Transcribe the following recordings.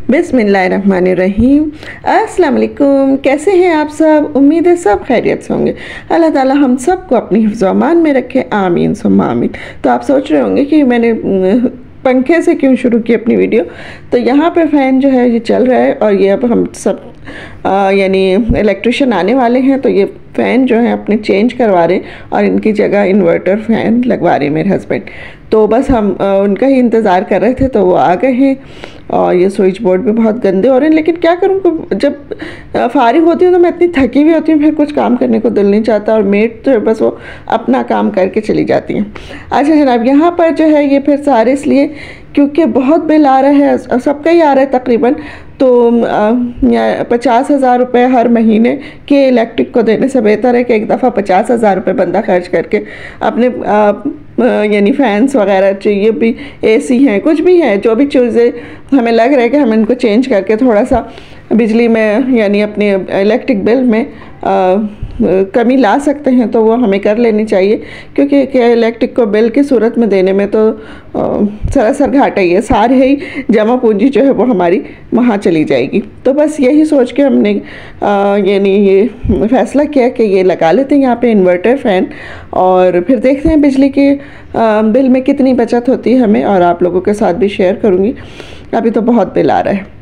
बिस्मिल्लाहिर्रहमानिर्रहीम। अस्सलाम वालेकुम। कैसे हैं आप सब? उम्मीद है सब खैरियत से होंगे। अल्लाह ताला हम सबको अपनी हिफ्ज़ व अमान में रखे, आमीन सुम्मा आमीन। तो आप सोच रहे होंगे कि मैंने पंखे से क्यों शुरू की अपनी वीडियो। तो यहाँ पे फ़ैन जो है ये चल रहा है और ये अब हम सब यानी इलेक्ट्रिशियन आने वाले हैं, तो ये फ़ैन जो है अपने चेंज करवा रहे हैं और इनकी जगह इन्वर्टर फ़ैन लगवा रहे हैं मेरे हस्बैंड। तो बस हम उनका ही इंतज़ार कर रहे थे, तो वो आ गए हैं। और ये स्विच बोर्ड भी बहुत गंदे हो रहे हैं, लेकिन क्या करूँ, जब फारिग होती हूँ तो मैं इतनी थकी हुई होती हूँ, फिर कुछ काम करने को दिल नहीं चाहता। और मेड तो बस वो अपना काम करके चली जाती हैं। अच्छा जनाब, यहाँ पर जो है ये फिर सारे इसलिए क्योंकि बहुत बिल आ रहा है, सबका ही आ रहा है तकरीबन। तो 50,000 रुपये हर महीने के इलेक्ट्रिक को देने से बेहतर है कि एक दफ़ा 50,000 रुपये बंदा खर्च करके अपने यानी फ़ैन्स वगैरह चाहिए भी, एसी हैं, कुछ भी है, जो भी चीज़ें हमें लग रहा है कि हम इनको चेंज करके थोड़ा सा बिजली में यानी अपने इलेक्ट्रिक बिल में कमी ला सकते हैं, तो वो हमें कर लेनी चाहिए। क्योंकि इलेक्ट्रिक को बिल की सूरत में देने में तो सरासर घाटा ही है, सारे ही जमा पूंजी जो है वो हमारी वहाँ चली जाएगी। तो बस यही सोच के हमने यानी ये फ़ैसला किया कि ये लगा लेते हैं यहाँ पे इन्वर्टर फ़ैन, और फिर देखते हैं बिजली के बिल में कितनी बचत होती है हमें, और आप लोगों के साथ भी शेयर करूँगी। अभी तो बहुत बिल आ रहा है।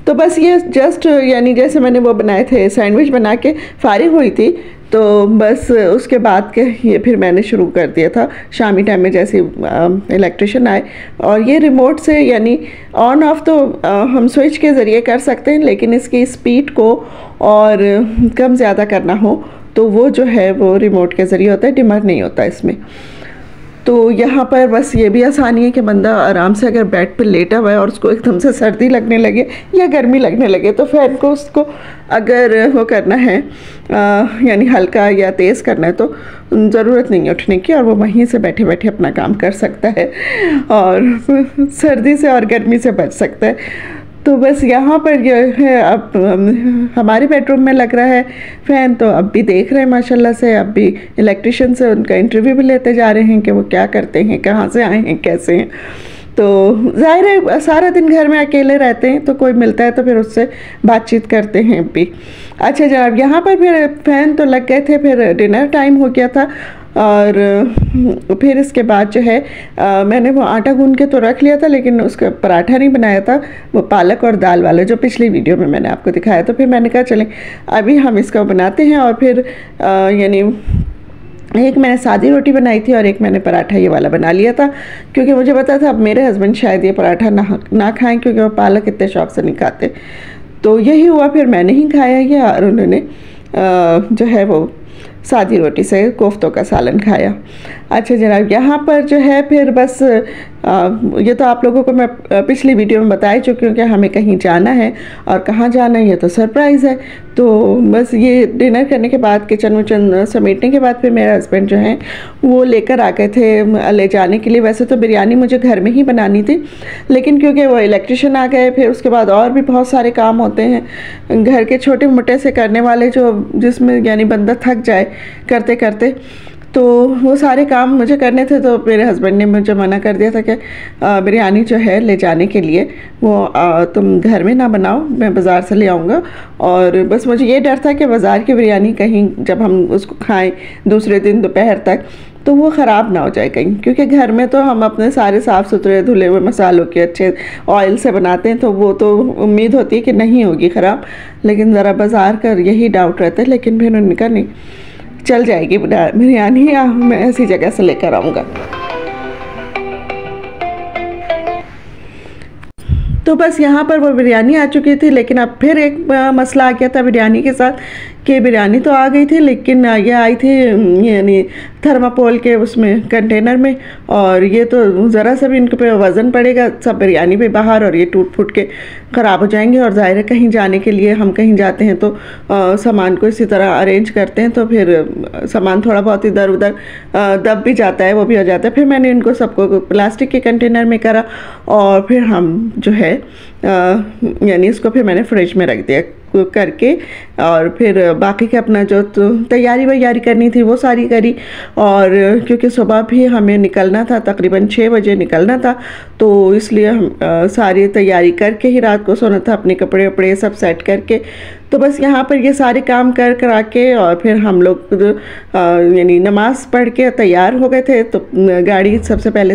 तो बस ये जस्ट यानी जैसे मैंने वो बनाए थे, सैंडविच बना के फारिग हुई थी, तो बस उसके बाद के ये फिर मैंने शुरू कर दिया था शामी टाइम में, जैसे इलेक्ट्रिशियन आए। और ये रिमोट से यानी ऑन ऑफ तो हम स्विच के ज़रिए कर सकते हैं, लेकिन इसकी स्पीड को और कम ज़्यादा करना हो तो वो जो है वो रिमोट के ज़रिए होता है, डिमर नहीं होता इसमें। तो यहाँ पर बस ये भी आसानी है कि बंदा आराम से अगर बेड पर लेटा हुआ है और उसको एकदम से सर्दी लगने लगे या गर्मी लगने लगे, तो फ़ैन को उसको अगर वो करना है यानी हल्का या तेज़ करना है, तो ज़रूरत नहीं है उठने की, और वो वहीं से बैठे बैठे अपना काम कर सकता है और सर्दी से और गर्मी से बच सकता है। तो बस यहाँ पर ये है, अब हमारे बेडरूम में लग रहा है फ़ैन, तो अब भी देख रहे हैं माशाल्लाह से, अब भी इलेक्ट्रिशियन से उनका इंटरव्यू भी लेते जा रहे हैं कि वो क्या करते हैं, कहाँ से आए हैं, कैसे हैं। तो ज़ाहिर है सारा दिन घर में अकेले रहते हैं, तो कोई मिलता है तो फिर उससे बातचीत करते हैं भी। अच्छा जनाब, यहाँ पर फिर फ़ैन तो लग गए थे, फिर डिनर टाइम हो गया था, और फिर इसके बाद जो है मैंने वो आटा गूंद के तो रख लिया था, लेकिन उसका पराठा नहीं बनाया था, वो पालक और दाल वाला जो पिछली वीडियो में मैंने आपको दिखाया। तो फिर मैंने कहा चलें अभी हम इसका बनाते हैं। और फिर यानी एक मैंने सादी रोटी बनाई थी और एक मैंने पराठा ये वाला बना लिया था, क्योंकि मुझे पता था अब मेरे हस्बैंड शायद ये पराठा ना खाएं, क्योंकि वो पालक इतने शौक से नहीं खाते। तो यही हुआ, फिर मैंने ही खाया ये, और उन्होंने जो है वो सादी रोटी से कोफ्तों का सालन खाया। अच्छा जनाब, यहाँ पर जो है फिर बस ये तो आप लोगों को मैं पिछली वीडियो में बता ही चुकी हूँ कि हमें कहीं जाना है, और कहाँ जाना है ये तो सरप्राइज़ है। तो बस ये डिनर करने के बाद, किचन विचन समेटने के बाद, फिर मेरे हस्बैंड जो हैं वो लेकर आ गए थे ले जाने के लिए। वैसे तो बिरयानी मुझे घर में ही बनानी थी, लेकिन क्योंकि वो इलेक्ट्रिशियन आ गए, फिर उसके बाद और भी बहुत सारे काम होते हैं घर के छोटे मोटे से करने वाले, जो जिसमें यानी बंदा थक जाए करते करते, तो वो सारे काम मुझे करने थे। तो मेरे हस्बैंड ने मुझे मना कर दिया था कि बिरयानी जो है ले जाने के लिए वो तुम घर में ना बनाओ, मैं बाज़ार से ले आऊँगा। और बस मुझे ये डर था कि बाज़ार की बिरयानी कहीं जब हम उसको खाएं दूसरे दिन दोपहर तक, तो वो ख़राब ना हो जाए कहीं, क्योंकि घर में तो हम अपने सारे साफ़ सुथरे धुले हुए मसालों के अच्छे ऑयल से बनाते हैं, तो वो तो उम्मीद होती है कि नहीं होगी ख़राब। लेकिन ज़रा बाज़ार का यही डाउट रहता है। लेकिन फिर उन्होंने कहा नहीं, चल जाएगी बिरयानी, या मैं ऐसी जगह से लेकर आऊँगा। तो बस यहाँ पर वो बिरयानी आ चुकी थी, लेकिन अब फिर एक मसला आ गया था बिरयानी के साथ कि बिरयानी तो आ गई थी, लेकिन ये आई थी यानी थर्माकोल के उसमें कंटेनर में, और ये तो ज़रा सा भी इनके पे वज़न पड़ेगा सब बिरयानी पे बाहर, और ये टूट फूट के ख़राब हो जाएंगे। और ज़ाहिर है कहीं जाने के लिए, हम कहीं जाते हैं तो सामान को इसी तरह अरेंज करते हैं, तो फिर सामान थोड़ा बहुत इधर उधर दब भी जाता है, वो भी हो जाता है। फिर मैंने इनको सबको प्लास्टिक के कंटेनर में करा, और फिर हम जो है यानी इसको फिर मैंने फ्रिज में रख दिया करके और फिर बाकी के अपना जो तैयारी वैयारी करनी थी वो सारी करी। और क्योंकि सुबह भी हमें निकलना था, तकरीबन 6 बजे निकलना था, तो इसलिए हम सारी तैयारी करके ही रात को सोना था, अपने कपड़े वपड़े सब सेट करके। तो बस यहाँ पर ये सारे काम कर करा के और फिर हम लोग यानी नमाज़ पढ़ के तैयार हो गए थे। तो गाड़ी सबसे पहले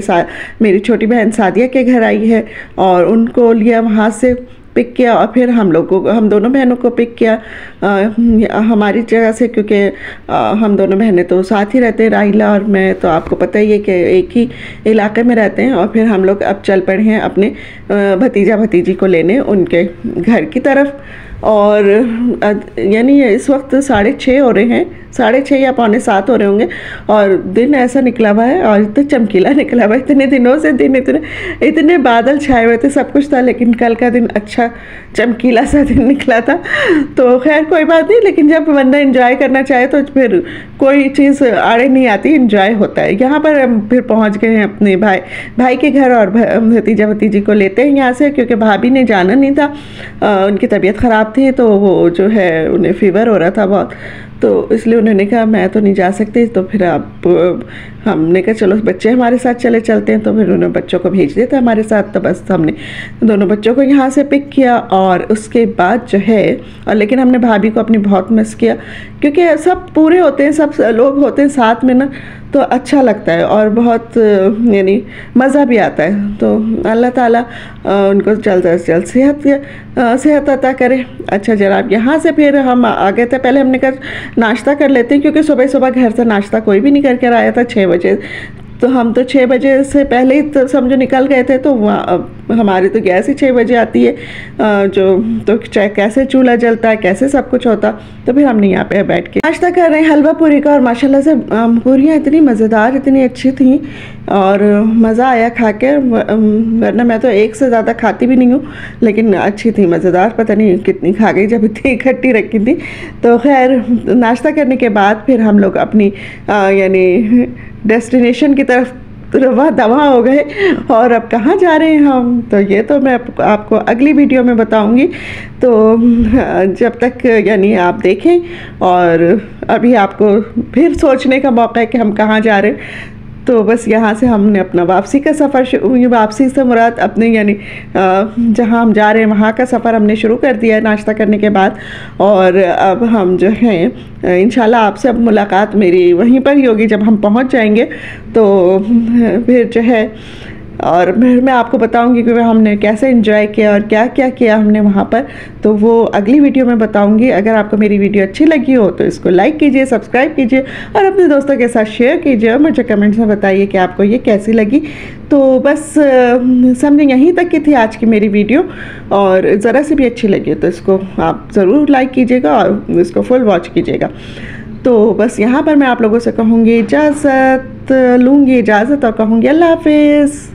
मेरी छोटी बहन सादिया के घर आई है और उनको लिया, वहाँ से पिक किया और फिर हम दोनों बहनों को पिक किया हमारी जगह से, क्योंकि हम दोनों बहनें तो साथ ही रहते हैं, राहिला और मैं, तो आपको पता ही है कि एक ही इलाके में रहते हैं। और फिर हम लोग अब चल पड़े हैं अपने भतीजा भतीजी को लेने उनके घर की तरफ। और यानी इस वक्त 6:30 हो रहे हैं, 6:30 या 6:45 हो रहे होंगे और दिन ऐसा निकला हुआ है और इतना चमकीला निकला हुआ है। इतने दिनों से दिन इतने बादल छाए हुए थे, सब कुछ था, लेकिन कल का दिन अच्छा चमकीला सा दिन निकला था। तो खैर कोई बात नहीं, लेकिन जब बंदा एंजॉय करना चाहे तो फिर कोई चीज़ आड़े नहीं आती, एंजॉय होता है। यहाँ पर हम फिर पहुँच गए हैं अपने भाई के घर और भतीजा भतीजी को लेते हैं यहाँ से, क्योंकि भाभी ने जाना नहीं था, उनकी तबीयत ख़राब थी, तो वो जो है उन्हें फीवर हो रहा था बहुत, तो इसलिए उन्होंने कहा मैं तो नहीं जा सकती। तो फिर हमने कहा चलो बच्चे हमारे साथ चलते हैं, तो फिर उन्होंने बच्चों को भेज दिया था हमारे साथ। तो बस हमने दोनों बच्चों को यहाँ से पिक किया और उसके बाद जो है, और लेकिन हमने भाभी को अपनी बहुत मिस किया, क्योंकि सब पूरे होते हैं, सब लोग होते हैं साथ में ना, तो अच्छा लगता है और बहुत यानी मज़ा भी आता है। तो अल्लाह ताला उनको जल्द से जल्द सेहत अता करे। अच्छा जनाब, यहाँ से फिर हम आ गए थे, पहले हमने कहा नाश्ता कर लेते हैं, क्योंकि सुबह सुबह घर से नाश्ता कोई भी नहीं करके आया था 6 बजे। तो हम तो 6 बजे से पहले ही तो समझो निकल गए थे। तो हमारी तो गैस ही 6 बजे आती है, तो चाहे कैसे चूल्हा जलता है, कैसे सब कुछ होता। तो फिर हमने यहाँ पे बैठ के नाश्ता कर रहे हैं हलवा पूरी का, और माशाल्लाह से पूरियाँ इतनी मज़ेदार, इतनी अच्छी थी और मज़ा आया खा के। वरना मैं तो एक से ज़्यादा खाती भी नहीं हूँ, लेकिन अच्छी थी, मज़ेदार, पता नहीं कितनी खा गई जब इतनी इकट्ठी रखी थी। तो खैर नाश्ता करने के बाद फिर हम लोग अपनी यानी डेस्टिनेशन की तरफ रवा दवा हो गए। और अब कहाँ जा रहे हैं हम, तो ये तो मैं आपको अगली वीडियो में बताऊंगी। तो जब तक यानी आप देखें, और अभी आपको फिर सोचने का मौका है कि हम कहाँ जा रहे हैं। तो बस यहाँ से हमने अपना वापसी का सफ़र, वापसी से मुराद अपने यानी जहाँ हम जा रहे हैं वहाँ का सफ़र हमने शुरू कर दिया है नाश्ता करने के बाद। और अब हम जो हैं इंशाल्लाह आपसे अब मुलाकात मेरी वहीं पर ही होगी जब हम पहुँच जाएंगे। तो फिर जो है, और फिर मैं आपको बताऊंगी कि हमने कैसे एंजॉय किया और क्या क्या किया हमने वहाँ पर, तो वो अगली वीडियो में बताऊंगी। अगर आपको मेरी वीडियो अच्छी लगी हो तो इसको लाइक कीजिए, सब्सक्राइब कीजिए और अपने दोस्तों के साथ शेयर कीजिए, और मुझे कमेंट्स में बताइए कि आपको ये कैसी लगी। तो बस समझे यहीं तक की थी आज की मेरी वीडियो, और ज़रा सी भी अच्छी लगी तो इसको आप ज़रूर लाइक कीजिएगा और इसको फुल वॉच कीजिएगा। तो बस यहाँ पर मैं आप लोगों से कहूँगी इजाज़त, लूँगी इजाज़त और कहूँगी अल्लाह हाफिज़।